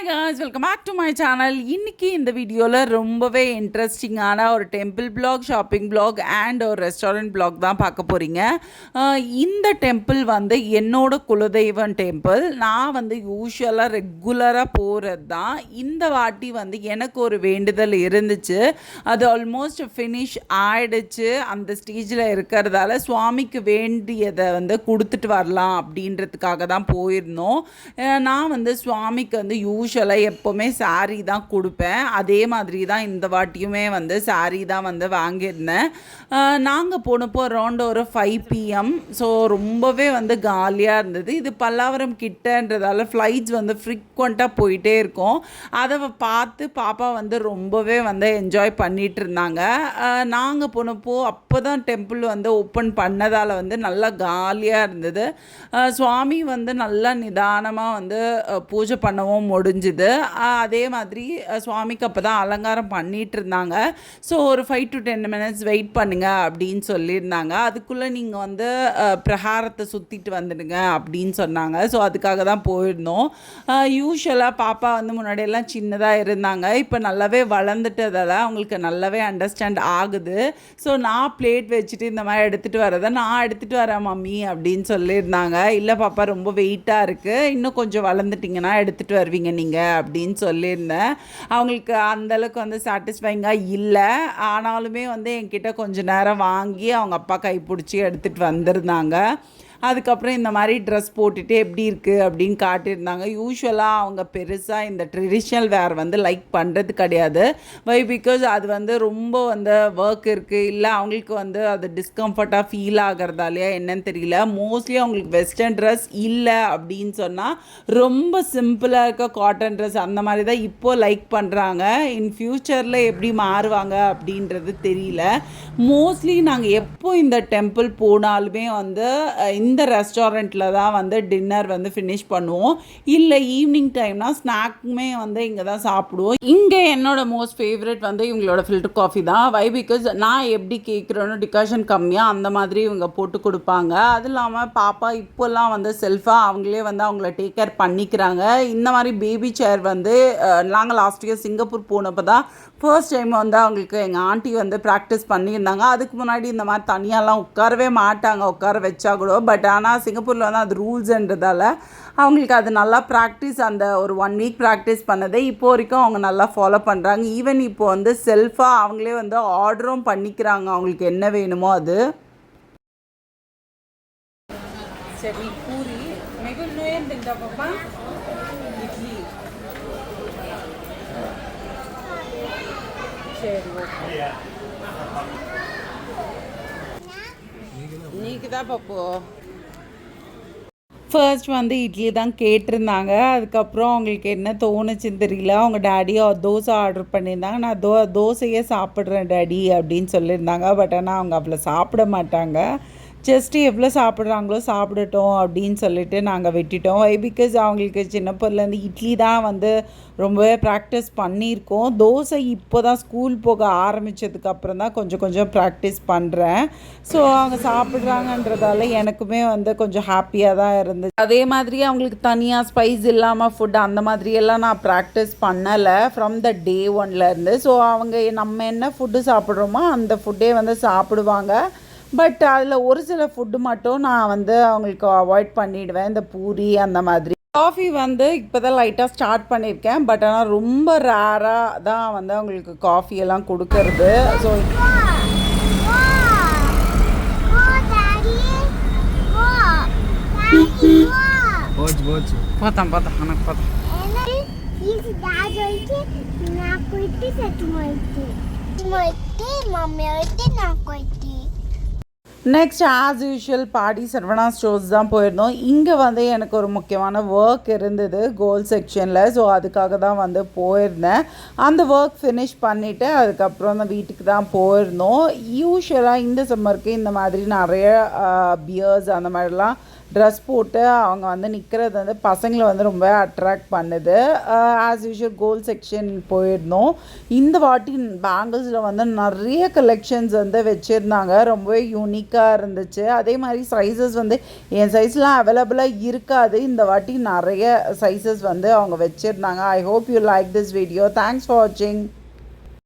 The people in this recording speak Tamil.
Hi guys, welcome back to my channel. இன்றைக்கி இந்த வீடியோவில் ரொம்பவே இன்ட்ரெஸ்டிங்கான ஒரு temple blog, shopping blog and ஒரு ரெஸ்டாரண்ட் பிளாக் தான் பார்க்க போகிறீங்க. இந்த டெம்பிள் வந்து என்னோட குலதெய்வம் டெம்பிள். நான் வந்து யூஸ்வலாக ரெகுலராக போகிறது தான். இந்த வாட்டி வந்து எனக்கு ஒரு வேண்டுதல் இருந்துச்சு. அது ஆல்மோஸ்ட் ஃபினிஷ் ஆகிடுச்சு. அந்த ஸ்டேஜில் இருக்கிறதால சுவாமிக்கு வேண்டியதை வந்து கொடுத்துட்டு வரலாம் அப்படின்றதுக்காக தான் போயிருந்தோம். நான் வந்து சுவாமிக்கு வந்து யூஸ்வலாக எப்போவுமே சாரீ தான் கொடுப்பேன். அதே மாதிரி தான் இந்த வாட்டியுமே வந்து சாரீ தான் வந்து வாங்கியிருந்தேன். நாங்கள் போனப்போ அரௌண்ட் ஒரு 5 PM. ஸோ ரொம்பவே வந்து காலியாக இருந்தது. இது பல்லாவரம் கிட்டன்றதால ஃப்ளைட்ஸ் வந்து ஃப்ரீக்வெண்ட்டாக போயிட்டே இருக்கும். அதை பார்த்து பாப்பா வந்து ரொம்பவே வந்து என்ஜாய் பண்ணிகிட்டு இருந்தாங்க. நாங்கள் போனப்போ அப்போ தான் டெம்பிள் வந்து ஓப்பன் பண்ணதால் வந்து நல்லா காலியாக இருந்தது. சுவாமி வந்து நல்லா நிதானமாக வந்து பூஜை பண்ணவும் முடிஞ்சுது. அதே மாதிரி சுவாமிக்கு அப்போ தான் அலங்காரம் பண்ணிகிட்டு இருந்தாங்க. ஸோ ஒரு 5 to 10 minutes வெயிட் பண்ணுங்க அப்படின்னு சொல்லியிருந்தாங்க. அதுக்குள்ளே நீங்கள் வந்து பிரகாரத்தை சுற்றிட்டு வந்துடுங்க அப்படின்னு சொன்னாங்க. ஸோ அதுக்காக தான் போயிருந்தோம். யூஸ்வலாக பாப்பா வந்து முன்னாடியெல்லாம் சின்னதாக இருந்தாங்க. இப்போ நல்லாவே வளர்ந்துட்டதால் அவங்களுக்கு நல்லாவே அண்டர்ஸ்டாண்ட் ஆகுது. ஸோ நான் பிளேட் வச்சுட்டு இந்த மாதிரி எடுத்துகிட்டு வரதை நான் எடுத்துகிட்டு வரேன் மம்மி அப்படின்னு சொல்லியிருந்தாங்க. இல்லை பாப்பா ரொம்ப வெயிட்டாக இருக்குது, இன்னும் கொஞ்சம் வளர்ந்துட்டிங்கன்னா எடுத்துகிட்டு வருவீங்க நீங்கள் அப்படின்னு சொல்லியிருந்தேன். அவங்களுக்கு அந்தளவுக்கு வந்து சாட்டிஸ்ஃபைங்காக இல்லை. ஆனாலுமே வந்து என்கிட்ட கொஞ்சம் நேரம் வாங்கி அவங்க அப்பா கைப்பிடிச்சி எடுத்துகிட்டு வந்திருந்தாங்க. அதுக்கப்புறம் இந்த மாதிரி ட்ரெஸ் போட்டுகிட்டு எப்படி இருக்குது அப்படின்னு காட்டியிருந்தாங்க. யூஸ்வலாக அவங்க பெருசாக இந்த ட்ரெடிஷ்னல் வேர் வந்து லைக் பண்ணுறது கிடையாது. பிகாஸ் அது வந்து ரொம்ப வந்து ஒர்க் இருக்குது, இல்லை அவங்களுக்கு வந்து அது டிஸ்கம்ஃபர்ட்டாக ஃபீல் ஆகிறதாலையா என்னன்னு தெரியல. மோஸ்ட்லி அவங்களுக்கு வெஸ்டர்ன் ட்ரெஸ் இல்லை அப்படின்னு சொன்னால் ரொம்ப சிம்பிளாக இருக்க காட்டன் ட்ரெஸ் அந்த மாதிரி தான் இப்போது லைக் பண்ணுறாங்க. இன் ஃப்யூச்சரில் எப்படி மாறுவாங்க அப்படின்றது தெரியல. மோஸ்ட்லி நாங்கள் எப்போ இந்த டெம்பிள் போனாலுமே வந்து இந்த ரெஸ்டாரண்ட்டில் தான் வந்து டின்னர் வந்து ஃபினிஷ் பண்ணுவோம். இல்லை ஈவினிங் டைம்னா ஸ்நாக்குமே வந்து இங்கே தான் சாப்பிடுவோம். இங்கே என்னோடய மோஸ்ட் ஃபேவரட் வந்து இவங்களோட ஃபில்டர் காஃபி தான். பிகாஸ் நான் எப்படி கேட்குறேனோ டிகாஷன் கம்மியாக அந்த மாதிரி இவங்க போட்டு கொடுப்பாங்க. அது இல்லாமல் பாப்பா இப்போல்லாம் வந்து செல்ஃபாக அவங்களே வந்து அவங்கள டேக் கேர் பண்ணிக்கிறாங்க. இந்த மாதிரி பேபி சேர் வந்து நாங்கள் லாஸ்ட் இயர் சிங்கப்பூர் போனப்போ தான் ஃபர்ஸ்ட் டைம் வந்து அவங்களுக்கு எங்கள் ஆண்டி வந்து ப்ராக்டிஸ் பண்ணியிருந்தாங்க. அதுக்கு முன்னாடி இந்த மாதிரி தனியாலாம் உட்காரவே மாட்டாங்க, உட்கார வச்சா கூட. பட் ஆனால் சிங்கப்பூரில் வந்து அது ரூல்ஸ்ன்றதால அவங்களுக்கு அது நல்லா ப்ராக்டிஸ், அந்த ஒரு 1 week ப்ராக்டிஸ் பண்ணதை இப்போ வரைக்கும் அவங்க நல்லா ஃபாலோ பண்ணுறாங்க. ஈவன் இப்போ வந்து செல்ஃபாக அவங்களே வந்து ஆர்டரும் பண்ணிக்கிறாங்க அவங்களுக்கு என்ன வேணுமோ அது. சரி, பூரி பாப்பா, இட்லி. சரி, ஓகே. நீக்கு தான் பாப்போ. ஃபர்ஸ்ட் வந்து இட்லி தான் கேட்டிருந்தாங்க. அதுக்கப்புறம் அவங்களுக்கு என்ன தோணுச்சுன்னு தெரியல. அவங்க டேடி தோசை ஆர்டர் பண்ணியிருந்தாங்க. நான் தோசையே சாப்பிட்றேன் டேடி அப்படின்னு சொல்லியிருந்தாங்க. பட் ஆனால் அவங்க அவ்வளோ சாப்பிட மாட்டாங்க. ஜஸ்ட்டு எவ்வளோ சாப்பிட்றாங்களோ சாப்பிடட்டும் அப்படின்னு சொல்லிட்டு நாங்கள் விட்டுட்டோம். பிகாஸ் அவங்களுக்கு சின்ன பொருள்லேருந்து இட்லி தான் வந்து ரொம்பவே ப்ராக்டிஸ் பண்ணியிருக்கோம். தோசை இப்போ தான் ஸ்கூல் போக ஆரம்பித்ததுக்கப்புறம் தான் கொஞ்சம் கொஞ்சம் ப்ராக்டிஸ் பண்ணுறேன். ஸோ அவங்க சாப்பிட்றாங்கன்றதால எனக்குமே வந்து கொஞ்சம் ஹாப்பியாக தான் இருந்துச்சு. அதே மாதிரி அவங்களுக்கு தனியாக ஸ்பைஸ் இல்லாமல் ஃபுட் அந்த மாதிரியெல்லாம் நான் ப்ராக்டிஸ் பண்ணலை ஃப்ரம் த டே 1லேருந்து. ஸோ அவங்க நம்ம என்ன ஃபுட்டு சாப்பிட்றோமோ அந்த ஃபுட்டே வந்து சாப்பிடுவாங்க. பட் அதில் ஒரு சில ஃபுட்டு மட்டும் நான் வந்து அவங்களுக்கு அவாய்ட் பண்ணிவிடுவேன், இந்த பூரி அந்த மாதிரி. காஃபி வந்து இப்போ தான் லைட்டாக ஸ்டார்ட் பண்ணியிருக்கேன். பட் ஆனால் ரொம்ப ரேராக தான் வந்து அவங்களுக்கு காஃபியெல்லாம் கொடுக்கறது. ஸோ பார்த்தேன் எனக்கு பார்த்தேன். நெக்ஸ்ட் ஆஸ் யூஷுவல் பாடி சரவணா ஸ்டோர்ஸ் தான் போயிருந்தோம். இங்கே வந்து எனக்கு ஒரு முக்கியமான ஒர்க் இருந்தது கோல்ட் செக்ஷனில். ஸோ அதுக்காக தான் வந்து போயிருந்தேன். அந்த ஒர்க் ஃபினிஷ் பண்ணிவிட்டு அதுக்கப்புறம் தான் வீட்டுக்கு தான் போயிருந்தோம். யூஷுவலாக இந்த சம்மருக்கு இந்த மாதிரி நிறைய பியர்ஸ் அந்த மாதிரிலாம் ட்ரெஸ் போட்டு அவங்க வந்து நிற்கிறது வந்து பசங்களை வந்து ரொம்ப அட்ராக்ட் பண்ணுது. ஆஸ் யூஷுவல் கோல்ட் செக்ஷன் போயிருந்தோம். இந்த வாட்டி பேங்கிள்ஸில் வந்து நிறைய கலெக்ஷன்ஸ் வந்து வச்சுருந்தாங்க. ரொம்பவே யூனிக்காக இருந்துச்சு. அதே மாதிரி சைஸஸ் வந்து என் சைஸ்லாம் அவைலபிளாக இருக்காது. இந்த வாட்டி நிறைய சைஸஸ் வந்து அவங்க வச்சுருந்தாங்க. I hope you like this video. Thanks for வாட்சிங்.